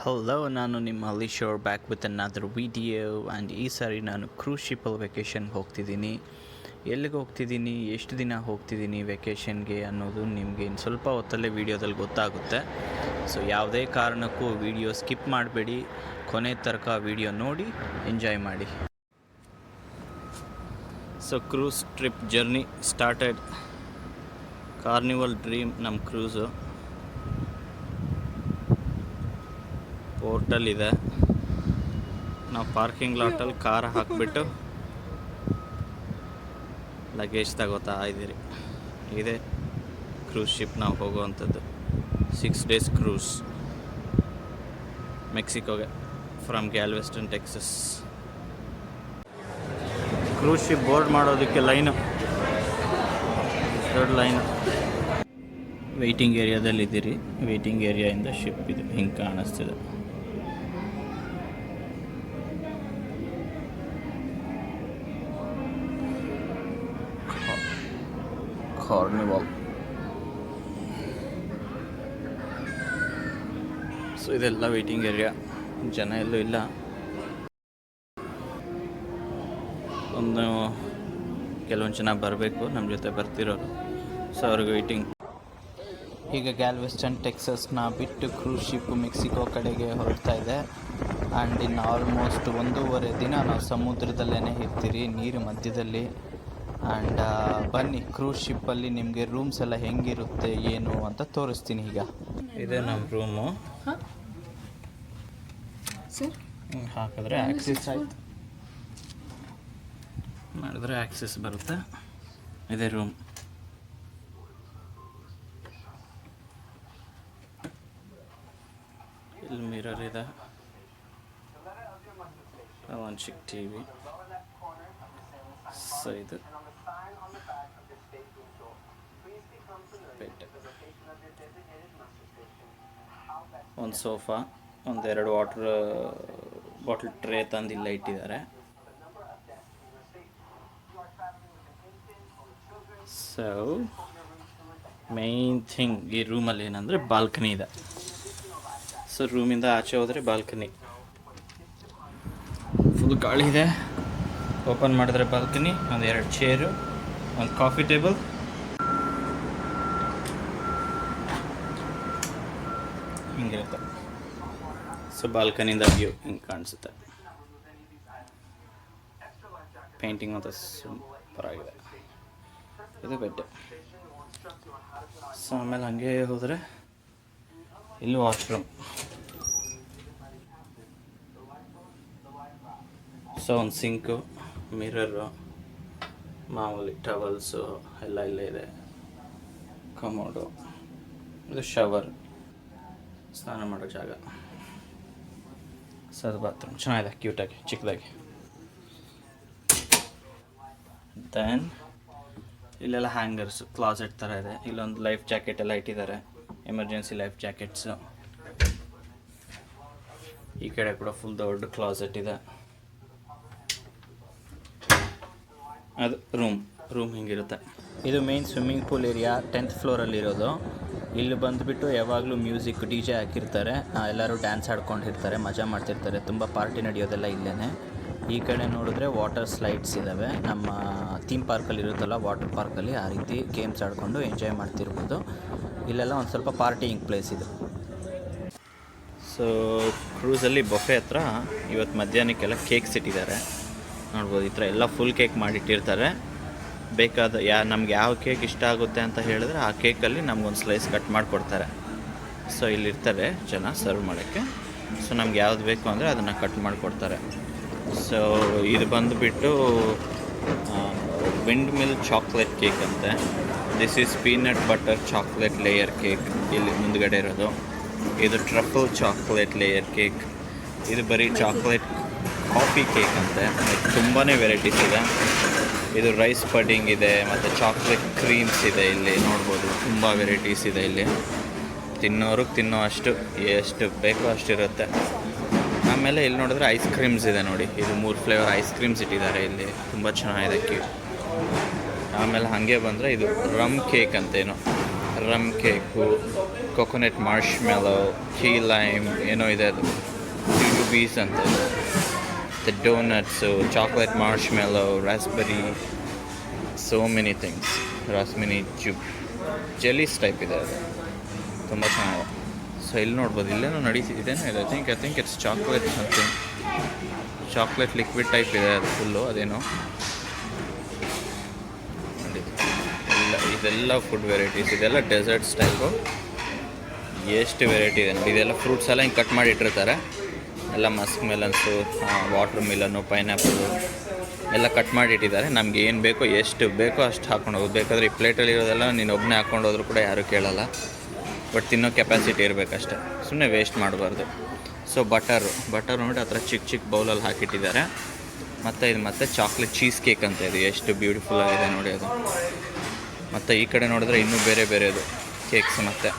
Hello, ನಾನು ನಿಮ್ಮ ಅಲಿಶೋರ್ back with another video. And ಈ ಸಾರಿ ನಾನು ಕ್ರೂಸ್ ಶಿಪ್ಪಲ್ಲಿ ವೆಕೇಷನ್ಗೆ ಹೋಗ್ತಿದ್ದೀನಿ. ಎಲ್ಲಿಗೆ ಹೋಗ್ತಿದ್ದೀನಿ, ಎಷ್ಟು ದಿನ ಹೋಗ್ತಿದ್ದೀನಿ ವೆಕೇಷನ್ಗೆ ಅನ್ನೋದು ನಿಮಗೆ ಇನ್ನು ಸ್ವಲ್ಪ ಹೊತ್ತಲ್ಲೇ ವೀಡಿಯೋದಲ್ಲಿ ಗೊತ್ತಾಗುತ್ತೆ. ಸೊ ಯಾವುದೇ ಕಾರಣಕ್ಕೂ ವೀಡಿಯೋ ಸ್ಕಿಪ್ ಮಾಡಬೇಡಿ, ಕೊನೆ ತನಕ ವೀಡಿಯೋ ನೋಡಿ ಎಂಜಾಯ್ ಮಾಡಿ. So cruise trip journey started. Carnival Dream ನಮ್ಮ ಕ್ರೂಸು. ಪೋರ್ಟಲ್ಲಿದೆ. ನಾವು ಪಾರ್ಕಿಂಗ್ ಲಾಟಲ್ಲಿ ಕಾರ್ ಹಾಕಿಬಿಟ್ಟು ಲಗೇಜ್ ತಗೋತಾ ಇದ್ದೀರಿ. ಇದೆ ಕ್ರೂಸ್ ಶಿಪ್ ನಾವು ಹೋಗುವಂಥದ್ದು. 6 days ಕ್ರೂಸ್ ಮೆಕ್ಸಿಕೋಗೆ from Galveston Texas. Cruise ship board ಮಾಡೋದಕ್ಕೆ ಲೈನು, ದೊಡ್ಡ ಲೈನು. ವೆಯ್ಟಿಂಗ್ ಏರಿಯಾದಲ್ಲಿದ್ದೀರಿ. ವೆಯ್ಟಿಂಗ್ ಏರಿಯಾಯಿಂದ ಶಿಪ್ ಇದು ಹಿಂಗೆ ಕಾಣಿಸ್ತಿದೆ. ಕಾರ್ನಿವಾಲ್. ಸೊ ಇದೆಲ್ಲ ವೆಯ್ಟಿಂಗ್ ಏರಿಯಾ, ಜನ ಎಲ್ಲೂ ಇಲ್ಲ. ಕೆಲವೊಂದು ಜನ ಬರಬೇಕು ನಮ್ಮ ಜೊತೆ ಬರ್ತಿರೋರು. ಸೊ ಅವ್ರಿಗೆ ವೆಯ್ಟಿಂಗ್. ಈಗ ಗ್ಯಾಲ್ವೆಸ್ಟನ್ ಟೆಕ್ಸಸ್ನ ಬಿಟ್ಟು ಕ್ರೂಸ್ ಶಿಪ್ ಮೆಕ್ಸಿಕೋ ಕಡೆಗೆ ಹೊರಡ್ತಾ ಇದೆ. ಆ್ಯಂಡ್ ಇನ್ನು ಆಲ್ಮೋಸ್ಟ್ 1.5 ದಿನ ನಾವು ಸಮುದ್ರದಲ್ಲೇ ಇರ್ತೀರಿ, ನೀರು ಮಧ್ಯದಲ್ಲಿ. ಆ್ಯಂಡ್ ಬನ್ನಿ, ಕ್ರೂಸ್ ಶಿಪ್ಪಲ್ಲಿ ನಿಮಗೆ ರೂಮ್ಸ್ ಎಲ್ಲ ಹೆಂಗಿರುತ್ತೆ ಏನು ಅಂತ ತೋರಿಸ್ತೀನಿ. ಈಗ ಇದೆ ನಮ್ಮ ರೂಮು. ಹಾಕಿದ್ರೆ ಆಕ್ಸಿಸ್ ಆಯ್ತು, ಮಾಡಿದ್ರೆ ಆಕ್ಸಿಸ್ ಬರುತ್ತೆ. ಇದೇ ರೂಮ್. ಇಲ್ಲಿ ಮಿರರ್ ಇದೆ, ಒಂದು ಚಿಕ್ಕ ಟಿ ವಿ. ಸೊ ಇದು ಒಂದು ಸೋಫಾ, ಒಂದೆರಡು ವಾಟರ್ ಬಾಟಲ್ ಟ್ರೇ ತಂದು ಇಲ್ಲ ಇಟ್ಟಿದ್ದಾರೆ. ಸೊ ಮೇನ್ ಥಿಂಗ್ ಈ ರೂಮಲ್ಲಿ ಏನಂದರೆ ಬಾಲ್ಕನಿ ಇದೆ. ಸೊ ರೂಮಿಂದ ಆಚೆ ಹೋದರೆ ಬಾಲ್ಕನಿ, ಫುಲ್ ಗಾಳಿ ಇದೆ. ಓಪನ್ ಮಾಡಿದ್ರೆ ಬಾಲ್ಕನಿ, ಒಂದೆರಡು ಚೇರು, ಒಂದು ಕಾಫಿ ಟೇಬಲ್. ಹಿಂಗಿರುತ್ತೆ. ಸೊ ಬಾಲ್ಕನಿಂದ ವ್ಯೂ ಹಿಂಗೆ ಕಾಣಿಸುತ್ತೆ. ಪೇಂಟಿಂಗ್ ಅಂತ ಸೂಪರ್ ಆಗಿದೆ. ಇದು ಬೆಡ್. ಸೊ ಆಮೇಲೆ ಹಂಗೆ ಹೋದರೆ ಇಲ್ಲಿ ವಾಶ್ರೂಮ್. ಸೊ ಒಂದು ಸಿಂಕು, ಮಿರರು, ಮಾಮೂಲಿ ಟವಲ್ಸು ಎಲ್ಲ ಇಲ್ಲೇ ಇದೆ. ಕಮೋಡು, ಇದು ಶವರ್, ಸ್ನಾನ ಮಾಡೋ ಜಾಗ. ಸೊ ಅದು ಬಾತ್ರೂಮ್ ಚೆನ್ನಾಗಿದೆ, ಕ್ಯೂಟಾಗಿ ಚಿಕ್ಕದಾಗಿ. ದೆನ್ ಇಲ್ಲೆಲ್ಲ ಹ್ಯಾಂಗರ್ಸು, ಕ್ಲಾಸೆಟ್ ಥರ ಇದೆ. ಇಲ್ಲೊಂದು ಲೈಫ್ ಜಾಕೆಟ್ ಎಲ್ಲ ಇಟ್ಟಿದ್ದಾರೆ, ಎಮರ್ಜೆನ್ಸಿ ಲೈಫ್ ಜಾಕೆಟ್ಸು. ಈ ಕಡೆ ಕೂಡ ಫುಲ್ ದೊಡ್ಡ ಕ್ಲಾಸೆಟ್ ಇದೆ. ಅದು ರೂಮ್ ಹಿಂಗಿರುತ್ತೆ. ಇದು main swimming pool area, 10th ಫ್ಲೋರಲ್ಲಿರೋದು. ಇಲ್ಲಿ ಬಂದುಬಿಟ್ಟು ಯಾವಾಗಲೂ ಮ್ಯೂಸಿಕ್ DJ ಹಾಕಿರ್ತಾರೆ, ಎಲ್ಲರೂ ಡ್ಯಾನ್ಸ್ ಆಡ್ಕೊಂಡಿರ್ತಾರೆ, ಮಜಾ ಮಾಡ್ತಿರ್ತಾರೆ. ತುಂಬ ಪಾರ್ಟಿ ನಡೆಯೋದೆಲ್ಲ ಇಲ್ಲೇ. ಈ ಕಡೆ ನೋಡಿದ್ರೆ ವಾಟರ್ ಸ್ಲೈಡ್ಸ್ ಇದ್ದಾವೆ. ನಮ್ಮ ಥೀಮ್ ಪಾರ್ಕಲ್ಲಿ ಇರುತ್ತಲ್ಲ, ವಾಟರ್ ಪಾರ್ಕಲ್ಲಿ ಆ ರೀತಿ ಗೇಮ್ಸ್ ಆಡಿಕೊಂಡು ಎಂಜಾಯ್ ಮಾಡ್ತಿರ್ಬೋದು. ಇಲ್ಲೆಲ್ಲ ಒಂದು ಸ್ವಲ್ಪ ಪಾರ್ಟಿಯಿಂಗ್ ಪ್ಲೇಸ್ ಇದು. ಸೊ ಕ್ರೂಸಲ್ಲಿ ಬಫೆ ಹತ್ರ ಇವತ್ತು ಮಧ್ಯಾಹ್ನಕ್ಕೆಲ್ಲ ಕೇಕ್ಸ್ ಇಟ್ಟಿದ್ದಾರೆ, ನೋಡ್ಬೋದು. ಈ ಥರ ಎಲ್ಲ ಫುಲ್ ಕೇಕ್ ಮಾಡಿಟ್ಟಿರ್ತಾರೆ. ಬೇಕಾದ ನಮ್ಗೆ ಯಾವ ಕೇಕ್ ಇಷ್ಟ ಆಗುತ್ತೆ ಅಂತ ಹೇಳಿದ್ರೆ ಆ ಕೇಕಲ್ಲಿ ನಮ್ಗೊಂದು ಸ್ಲೈಸ್ ಕಟ್ ಮಾಡಿಕೊಡ್ತಾರೆ. ಸೊ ಇಲ್ಲಿರ್ತಾರೆ ಜನ ಸರ್ವ್ ಮಾಡೋಕ್ಕೆ. ಸೊ ನಮ್ಗೆ ಯಾವ್ದು ಬೇಕು ಅಂದರೆ ಅದನ್ನು ಕಟ್ ಮಾಡಿಕೊಡ್ತಾರೆ. ಸೊ ಇದು ಬಂದುಬಿಟ್ಟು ವಿಂಡ್ ಮಿಲ್ ಚಾಕ್ಲೇಟ್ ಕೇಕ್ ಅಂತೆ. This is peanut butter chocolate layer cake, ಇಲ್ಲಿ ಮುಂದ್ಗಡೆ ಇರೋದು. ಇದು ಟ್ರಫಲ್ ಚಾಕ್ಲೇಟ್ ಲೇಯರ್ ಕೇಕ್. ಇದು ಬರೀ ಚಾಕ್ಲೇಟ್ ಕಾಫಿ ಕೇಕ್ ಅಂತೆ. ತುಂಬಾ ವೆರೈಟೀಸ್ ಇದೆ. ಇದು ರೈಸ್ ಪಡ್ಡಿಂಗ್ ಇದೆ, ಮತ್ತು ಚಾಕ್ಲೇಟ್ ಕ್ರೀಮ್ಸ್ ಇದೆ. ಇಲ್ಲಿ ನೋಡ್ಬೋದು ತುಂಬ ವೆರೈಟೀಸ್ ಇದೆ. ಇಲ್ಲಿ ತಿನ್ನೋರಿಗೆ ತಿನ್ನೋ ಅಷ್ಟು ಎಷ್ಟು ಬೇಕೋ ಅಷ್ಟಿರುತ್ತೆ. ಆಮೇಲೆ ಇಲ್ಲಿ ನೋಡಿದ್ರೆ ಐಸ್ ಕ್ರೀಮ್ಸ್ ಇದೆ ನೋಡಿ. ಇದು 3 ಫ್ಲೇವರ್ ಐಸ್ ಕ್ರೀಮ್ಸ್ ಇಟ್ಟಿದ್ದಾರೆ ಇಲ್ಲಿ, ತುಂಬ ಚೆನ್ನಾಗಿದೆ ಕ್ಯೂಟ್. ಆಮೇಲೆ ಹಾಗೆ ಬಂದರೆ ಇದು ರಮ್ ಕೇಕ್ ಅಂತೇನೋ, rum cake, coconut marshmallow, key lime ಏನೋ ಇದೆ, ಅದು ಜುಜುಬೀಸ್ ಅಂತ, the donuts, chocolate marshmallow, raspberry, so many things. Raspberry jellies type ಇದೆ ಅದು, ತುಂಬ ಚೆನ್ನಾಗಿದೆ. ಸೊ ಇಲ್ಲಿ ನೋಡ್ಬೋದು, ಇಲ್ಲೇನೋ ನಡೀತಿದ್ದೇನೆ ಇದು. I think it's chocolate something, chocolate liquid type ಇದೆ ಅದು ಫುಲ್ಲು. ಅದೇನೋ ಇದೆಲ್ಲ ಫುಡ್ ವೆರೈಟೀಸ್, ಇದೆಲ್ಲ ಡೆಸರ್ಟ್ಸ್ ಟೈಪು. ಎಷ್ಟು ವೆರೈಟಿ ಇದೆ ನೋಡಿ. ಇದೆಲ್ಲ ಫ್ರೂಟ್ಸ್ ಎಲ್ಲ ಹಿಂಗೆ ಕಟ್ ಮಾಡಿ ಇಟ್ಟಿರ್ತಾರೆ. ಎಲ್ಲ ಮಸ್ಕ್ ಮೆಲನ್ಸು, ವಾಟ್ರ್ ಮಿಲನ್ನು, ಪೈನಾಪಲು ಎಲ್ಲ ಕಟ್ ಮಾಡಿ ಇಟ್ಟಿದ್ದಾರೆ. ನಮಗೆ ಏನು ಬೇಕೋ, ಎಷ್ಟು ಬೇಕೋ ಅಷ್ಟು ಹಾಕ್ಕೊಂಡು ಹೋಗೋದು. ಬೇಕಾದರೆ ಈ ಪ್ಲೇಟಲ್ಲಿ ಇರೋದೆಲ್ಲ ನೀನು ಒಬ್ಬನೇ ಹಾಕ್ಕೊಂಡು ಹೋದ್ರೂ ಕೂಡ ಯಾರೂ ಕೇಳಲ್ಲ. ಬಟ್ ತಿನ್ನೋ ಕೆಪಾಸಿಟಿ ಇರಬೇಕಷ್ಟೆ, ಸುಮ್ಮನೆ ವೇಸ್ಟ್ ಮಾಡಬಾರ್ದು. ಸೊ ಬಟರ್ ನೋಡಿ ಆ ಥರ ಚಿಕ್ಕ ಚಿಕ್ಕ ಬೌಲಲ್ಲಿ ಹಾಕಿಟ್ಟಿದ್ದಾರೆ. ಮತ್ತು ಇದು ಮತ್ತು ಚಾಕ್ಲೇಟ್ ಚೀಸ್ ಕೇಕ್ ಅಂತ ಇದೆ, ಎಷ್ಟು ಬ್ಯೂಟಿಫುಲ್ ಆಗಿದೆ ನೋಡಿ ಅದು. ಮತ್ತು ಈ ಕಡೆ ನೋಡಿದ್ರೆ ಇನ್ನೂ ಬೇರೆ ಬೇರೆದು ಕೇಕ್ಸ್, ಮತ್ತು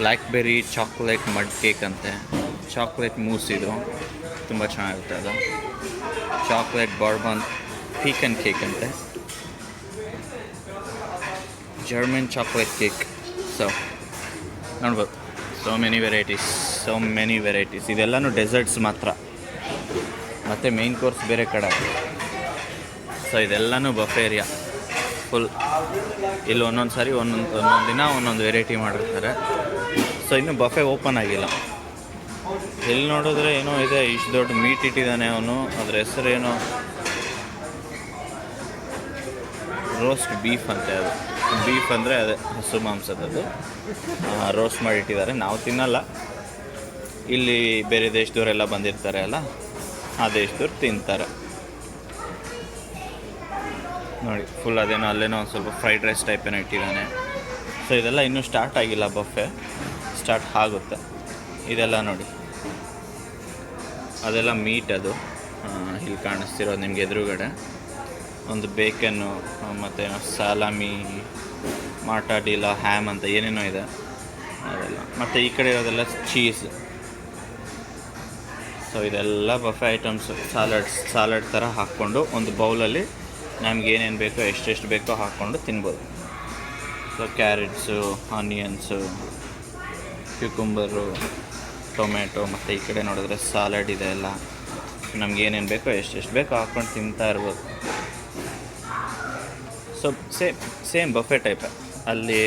ಬ್ಲ್ಯಾಕ್ಬೆರಿ ಚಾಕ್ಲೇಟ್ ಮಡ್ ಕೇಕ್ ಅಂತೆ, ಚಾಕ್ಲೇಟ್ ಮೂಸ್ ಇದು ತುಂಬ ಚೆನ್ನಾಗಿರುತ್ತೆ ಅದು. ಚಾಕ್ಲೇಟ್ ಬಾರ್ಬನ್ ಪೀಕನ್ ಕೇಕ್ ಅಂತೆ, ಜರ್ಮನ್ ಚಾಕ್ಲೇಟ್ ಕೇಕ್. ಸೊ ನೋಡ್ಬೋದು, ಸೋ ಮೆನಿ ವೆರೈಟೀಸ್. ಇದೆಲ್ಲನೂ ಡೆಸರ್ಟ್ಸ್ ಮಾತ್ರ, ಮತ್ತು ಮೇಯ್ನ್ ಕೋರ್ಸ್ ಬೇರೆ ಕಡೆ. ಸೊ ಇದೆಲ್ಲನೂ ಬಫೆ ಏರಿಯಾ ಫುಲ್. ಇಲ್ಲಿ ಒಂದೊಂದು ಸಾರಿ ಒಂದೊಂದು ದಿನ ಒಂದೊಂದು ವೆರೈಟಿ ಮಾಡಿರ್ತಾರೆ. ಸೊ ಇನ್ನೂ ಬಫೆ ಓಪನ್ ಆಗಿಲ್ಲ. ಎಲ್ಲಿ ನೋಡಿದ್ರೆ ಏನೋ ಇದೆ, ಇಷ್ಟು ದೊಡ್ಡ ಮೀಟ್ ಇಟ್ಟಿದ್ದಾನೆ ಅವನು. ಅದ್ರ ಹೆಸರೇನೋ ರೋಸ್ಟ್ ಬೀಫ್ ಅಂತೆ. ಅದು ಬೀಫ್ ಅಂದರೆ ಅದೇ ಹಸು ಮಾಂಸದದು, ರೋಸ್ಟ್ ಮಾಡಿ ಇಟ್ಟಿದ್ದಾರೆ. ನಾವು ತಿನ್ನಲ್ಲ, ಇಲ್ಲಿ ಬೇರೆ ದೇಶದವರೆಲ್ಲ ಬಂದಿರ್ತಾರೆ ಅಲ್ಲ, ಆ ದೇಶದವ್ರು ತಿಂತಾರೆ ನೋಡಿ. ಫುಲ್ ಅದೇನೋ ಅಲ್ಲೇನೋ ಒಂದು ಸ್ವಲ್ಪ ಫ್ರೈಡ್ ರೈಸ್ ಟೈಪ್ ಏನೋ ಇಟ್ಟಿದ್ದಾನೆ. ಸೊ ಇದೆಲ್ಲ ಇನ್ನೂ ಸ್ಟಾರ್ಟ್ ಆಗಿಲ್ಲ, ಬಫೆ ಸ್ಟಾರ್ಟ್ ಆಗುತ್ತೆ. ಇದೆಲ್ಲ ನೋಡಿ, ಅದೆಲ್ಲ ಮೀಟ್. ಅದು ಇಲ್ಲಿ ಕಾಣಿಸ್ತಿರೋದು ನಿಮಗೆ ಎದುರುಗಡೆ ಒಂದು ಬೇಕನ್ನು, ಮತ್ತು ಸಾಲಾಮಿ, ಮಾಟಾಡಿಲ್ಲ, ಹ್ಯಾಮ್ ಅಂತ ಏನೇನೋ ಇದೆ ಅದೆಲ್ಲ. ಮತ್ತು ಈ ಕಡೆ ಇರೋದೆಲ್ಲ ಚೀಸ್. ಸೊ ಇದೆಲ್ಲ ಬಫೆ ಐಟಮ್ಸು. ಸಾಲಡ್ ಥರ ಹಾಕ್ಕೊಂಡು ಒಂದು ಬೌಲಲ್ಲಿ ನಮ್ಗೆ ಏನೇನು ಬೇಕೋ, ಎಷ್ಟೆಷ್ಟು ಬೇಕೋ ಹಾಕ್ಕೊಂಡು ತಿನ್ಬೋದು. ಸೊ ಕ್ಯಾರೆಟ್ಸು, ಆನಿಯನ್ಸು, ಕ್ಯೂಕುಂಬರು, ಟೊಮೆಟೊ, ಮತ್ತು ಈ ಕಡೆ ನೋಡಿದ್ರೆ ಸಾಲಡ್ ಇದೆ ಎಲ್ಲ. ನಮ್ಗೆ ಏನೇನು ಬೇಕೋ, ಎಷ್ಟೆಷ್ಟು ಬೇಕೋ ಹಾಕ್ಕೊಂಡು ತಿಂತಾ ಇರ್ಬೋದು. ಸೊ ಸೇಮ್ ಬಫೆ ಟೈಪೇ. ಅಲ್ಲಿ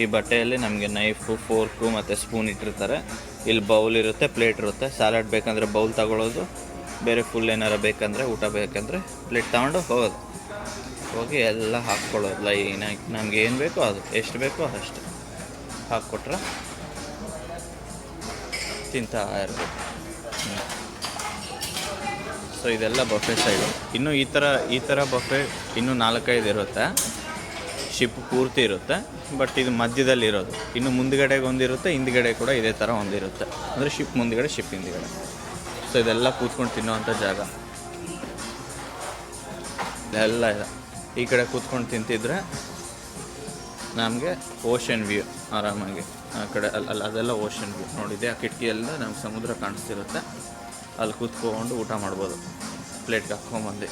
ಈ ಬಟ್ಟೆಯಲ್ಲಿ ನಮಗೆ ನೈಫು, ಫೋರ್ಕು ಮತ್ತು ಸ್ಪೂನ್ ಇಟ್ಟಿರ್ತಾರೆ. ಇಲ್ಲಿ ಬೌಲ್ ಇರುತ್ತೆ, ಪ್ಲೇಟ್ ಇರುತ್ತೆ. ಸ್ಯಾಲಡ್ ಬೇಕಂದರೆ ಬೌಲ್ ತಗೊಳ್ಳೋದು, ಬೇರೆ ಫುಲ್ ಏನಾರು ಬೇಕಂದರೆ, ಊಟ ಬೇಕಂದರೆ ಪ್ಲೇಟ್ ತೊಗೊಂಡು ಹೋಗಿ ಎಲ್ಲ ಹಾಕ್ಕೊಳ್ಳೋದು ಲೈನಾಗಿ. ನಮ್ಗೆ ಏನು ಬೇಕೋ ಅದು, ಎಷ್ಟು ಬೇಕೋ ಅಷ್ಟು ಹಾಕ್ಕೊಟ್ರೆ ತಿಂತಾ ಇರ್ಬೇಕು. ಸೊ ಇದೆಲ್ಲ ಬಫೆ ಸೈಡು. ಇನ್ನೂ ಈ ಥರ ಬಫೆ ಇನ್ನೂ 4-5 ಇರುತ್ತೆ. ಶಿಪ್ ಪೂರ್ತಿ ಇರುತ್ತೆ, ಬಟ್ ಇದು ಮಧ್ಯದಲ್ಲಿ ಇರೋದು. ಇನ್ನು ಮುಂದ್ಗಡೆಗೆ ಒಂದಿರುತ್ತೆ, ಹಿಂದ್ಗಡೆ ಕೂಡ ಇದೇ ಥರ ಒಂದಿರುತ್ತೆ. ಅಂದರೆ ಶಿಪ್ ಮುಂದ್ಗಡೆ, ಶಿಪ್ ಹಿಂದ್ಗಡೆ. ಸೊ ಇದೆಲ್ಲ ಕೂತ್ಕೊಂಡು ತಿನ್ನೋವಂಥ ಜಾಗ ಎಲ್ಲ ಇದೆ. ಈ ಕಡೆ ಕೂತ್ಕೊಂಡು ತಿಂತಿದ್ರೆ ನಮಗೆ ಓಷನ್ ವ್ಯೂ ಆರಾಮಾಗಿ. ಆ ಕಡೆ ಅಲ್ಲಿ ಅದೆಲ್ಲ ಓಷನ್ ವ್ಯೂ ನೋಡಿದೆ. ಆ ಕಿಟಕಿಯಲ್ಲ ನಮ್ಗೆ ಸಮುದ್ರ ಕಾಣಿಸ್ತಿರುತ್ತೆ. ಅಲ್ಲಿ ಕೂತ್ಕೊಂಡು ಊಟ ಮಾಡ್ಬೋದು, ಪ್ಲೇಟ್ಗೆ ಹಾಕ್ಕೊಂಬಂದು.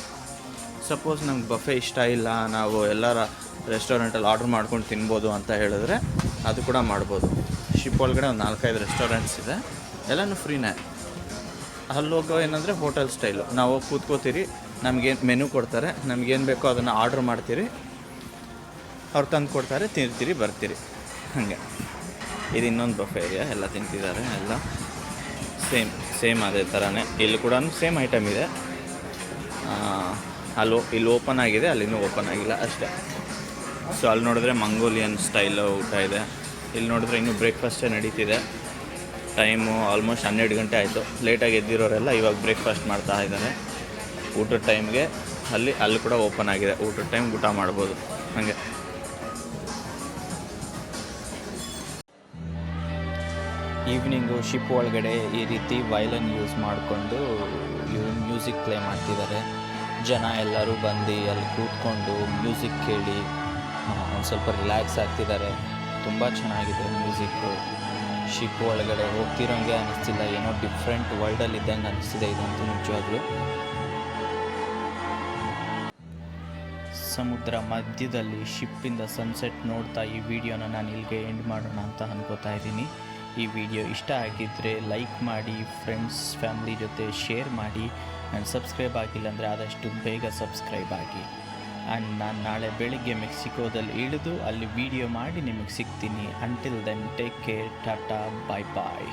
ಸಪೋಸ್ ನಮ್ಗೆ ಬಫೆ ಇಷ್ಟ ಇಲ್ಲ, ನಾವು ಎಲ್ಲರ ರೆಸ್ಟೋರೆಂಟಲ್ಲಿ ಆರ್ಡ್ರ್ ಮಾಡ್ಕೊಂಡು ತಿನ್ಬೋದು ಅಂತ ಹೇಳಿದ್ರೆ ಅದು ಕೂಡ ಮಾಡ್ಬೋದು. ಶಿಪ್ ಒಳಗಡೆ ಒಂದು 4-5 ರೆಸ್ಟೋರೆಂಟ್ಸ್ ಇದೆ, ಎಲ್ಲನೂ ಫ್ರೀನೇ. ಅಲ್ಲಿ ಹೋಗೋ ಏನಂದರೆ ಹೋಟೆಲ್ ಸ್ಟೈಲು. ನಾವು ಹೋಗಿ ಕೂತ್ಕೋತೀರಿ, ನಮಗೇನು ಮೆನು ಕೊಡ್ತಾರೆ, ನಮಗೇನು ಬೇಕೋ ಅದನ್ನು ಆರ್ಡ್ರ್ ಮಾಡ್ತೀರಿ, ಅವ್ರು ತಂದು ಕೊಡ್ತಾರೆ, ತಿಂತೀರಿ, ಬರ್ತೀರಿ. ಹಾಗೆ ಇದು ಇನ್ನೊಂದು ಬಫೆ ಏರಿಯಾ. ಎಲ್ಲ ತಿಂತಿದ್ದಾರೆ, ಎಲ್ಲ ಸೇಮ್ ಅದೇ ಥರನೇ. ಇಲ್ಲಿ ಕೂಡ ಸೇಮ್ ಐಟಮ್ ಇದೆ. ಇಲ್ಲಿ ಓಪನ್ ಆಗಿದೆ, ಅಲ್ಲಿನೂ ಓಪನ್ ಆಗಿಲ್ಲ ಅಷ್ಟೇ. ಸೊ ಅಲ್ಲಿ ನೋಡಿದ್ರೆ ಮಂಗೋಲಿಯನ್ ಸ್ಟೈಲ್ ಊಟ ಇದೆ. ಇಲ್ಲಿ ನೋಡಿದ್ರೆ ಇನ್ನೂ ಬ್ರೇಕ್ಫಾಸ್ಟೇ ನಡೀತಿದೆ. ಟೈಮು ಆಲ್ಮೋಸ್ಟ್ 12 ಗಂಟೆ ಆಯಿತು. ಲೇಟಾಗಿ ಎದ್ದಿರೋರೆಲ್ಲ ಇವಾಗ ಬ್ರೇಕ್ಫಾಸ್ಟ್ ಮಾಡ್ತಾ ಇದ್ದಾರೆ. ಊಟದ ಟೈಮ್ಗೆ ಅಲ್ಲಿ ಕೂಡ ಓಪನ್ ಆಗಿದೆ. ಊಟದ ಟೈಮ್ಗೆ ಊಟ ಮಾಡ್ಬೋದು. ಹಾಗೆ ಈವ್ನಿಂಗು ಶಿಪ್ ಒಳಗಡೆ ಈ ರೀತಿ ವೈಲನ್ ಯೂಸ್ ಮಾಡಿಕೊಂಡು ಮ್ಯೂಸಿಕ್ ಪ್ಲೇ ಮಾಡ್ತಿದ್ದಾರೆ. ಜನ ಎಲ್ಲರೂ ಬಂದು ಅಲ್ಲಿ ಕೂತ್ಕೊಂಡು ಮ್ಯೂಸಿಕ್ ಕೇಳಿ ಒಂದು ಸ್ವಲ್ಪ ರಿಲ್ಯಾಕ್ಸ್ ಆಗ್ತಿದ್ದಾರೆ. ತುಂಬ ಚೆನ್ನಾಗಿದೆ ಮ್ಯೂಸಿಕ್ಕು. ಶಿಪ್ ಒಳಗಡೆ ಹೋಗ್ತಿರೋಂಗೆ ಅನ್ನಿಸ್ತಿಲ್ಲ, ಏನೋ ಡಿಫ್ರೆಂಟ್ ವರ್ಲ್ಡಲ್ಲಿ ಇದ್ದಂಗೆ ಅನ್ನಿಸ್ತಿದೆ ಇದಂತೂ ನಿಜವಾಗ್ಲೂ. ಸಮುದ್ರ ಮಧ್ಯದಲ್ಲಿ ಶಿಪ್ಪಿಂದ ಸನ್ಸೆಟ್ ನೋಡ್ತಾ ಈ ವಿಡಿಯೋನ ನಾನು ಇಲ್ಲಿಗೆ ಎಂಡ್ ಮಾಡೋಣ ಅಂತ ಅನ್ಕೋತಾ ಇದ್ದೀನಿ. ಈ ವಿಡಿಯೋ ಇಷ್ಟ ಆಗಿದ್ದರೆ ಲೈಕ್ ಮಾಡಿ, ಫ್ರೆಂಡ್ಸ್ ಫ್ಯಾಮಿಲಿ ಜೊತೆ ಶೇರ್ ಮಾಡಿ, ಆ್ಯಂಡ್ ಸಬ್ಸ್ಕ್ರೈಬ್ ಆಗಿಲ್ಲ ಅಂದರೆ ಆದಷ್ಟು ಬೇಗ ಸಬ್ಸ್ಕ್ರೈಬ್ ಆಗಿ. ಆ್ಯಂಡ್ ನಾನು ನಾಳೆ ಬೆಳಿಗ್ಗೆ ಮೆಕ್ಸಿಕೋದಲ್ಲಿ ಇಳಿದು ಅಲ್ಲಿ ವಿಡಿಯೋ ಮಾಡಿ ನಿಮಗೆ ಸಿಗ್ತೀನಿ. Until then take care, tata, bye ಬಾಯ್.